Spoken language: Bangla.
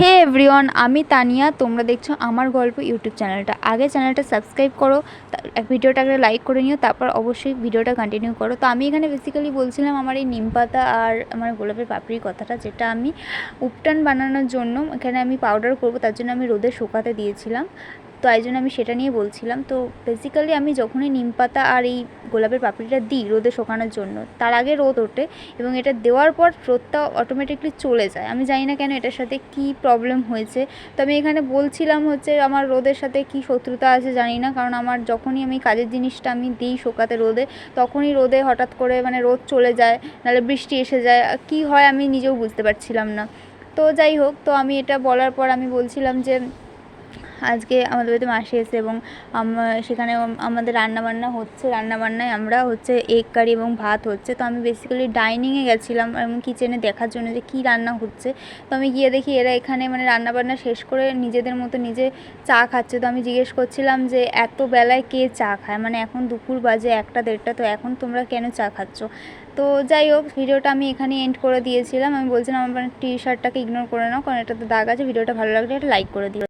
হে এভরিওয়ান, আমি তানিয়া। তোমরা দেখছো আমার গল্প ইউটিউব চ্যানেলটা। আগে চ্যানেলটা সাবস্ক্রাইব করো, ভিডিওটাকে লাইক করে নিও, তারপর অবশ্যই ভিডিওটা কন্টিনিউ করো। তো আমি এখানে বেসিক্যালি বলছিলাম আমার এই নিম পাতা আর আমার গোলাপের পাপড়ির কথাটা, যেটা আমি উপটান বানানোর জন্য এখানে আমি পাউডার করবো, তার জন্য আমি রোদে শুকাতে দিয়েছিলাম। তো এই জন্য আমি সেটা নিয়ে বলছিলাম। তো বেসিক্যালি আমি যখনই নিম পাতা আর এই গোলাপের পাপড়িটা দিই রোদে শুকানোর জন্য, তার আগে রোদ ওঠে এবং এটা দেওয়ার পর রোদটা অটোমেটিকলি চলে যায়। আমি জানি না কেন এটার সাথে কী প্রবলেম হয়েছে। তো আমি এখানে বলছিলাম হচ্ছে আমার রোদের সাথে কী শত্রুতা আছে জানি না, কারণ আমার যখনই আমি কাজের জিনিসটা আমি দিই শুকাতে রোদে, তখনই রোদে হঠাৎ করে রোদ চলে যায়, নাহলে বৃষ্টি এসে যায়, কী হয় আমি নিজেও বুঝতে পারছিলাম না। তো যাই হোক, তো আমি এটা বলার পর আমি বলছিলাম যে আজকে আমাদের বাড়িতে মাসি এসে এবং সেখানে আমাদের রান্নাবান্না হচ্ছে। রান্নাবান্নায় আমরা হচ্ছে এগ কারি এবং ভাত হচ্ছে। তো আমি বেসিক্যালি ডাইনিংয়ে গেছিলাম এবং কিচেনে দেখার জন্য যে কী রান্না হচ্ছে। তো আমি গিয়ে দেখি এরা এখানে রান্নাবান্না শেষ করে নিজেদের মতো নিজে চা খাচ্ছে। তো আমি জিজ্ঞেস করছিলাম যে এত বেলায় কে চা খায়, এখন দুপুর বাজে 1টা 1:30, তো এখন তোমরা কেন চা খাচ্ছ? তো যাই হোক, ভিডিওটা আমি এখানে এন্ড করে দিয়েছিলাম। আমি বলছিলাম আমার টি শার্টটাকে ইগনোর করে নাও, কারণ এটাতে দাগ আছে। ভিডিওটা ভালো লাগলে একটা লাইক করে দিও।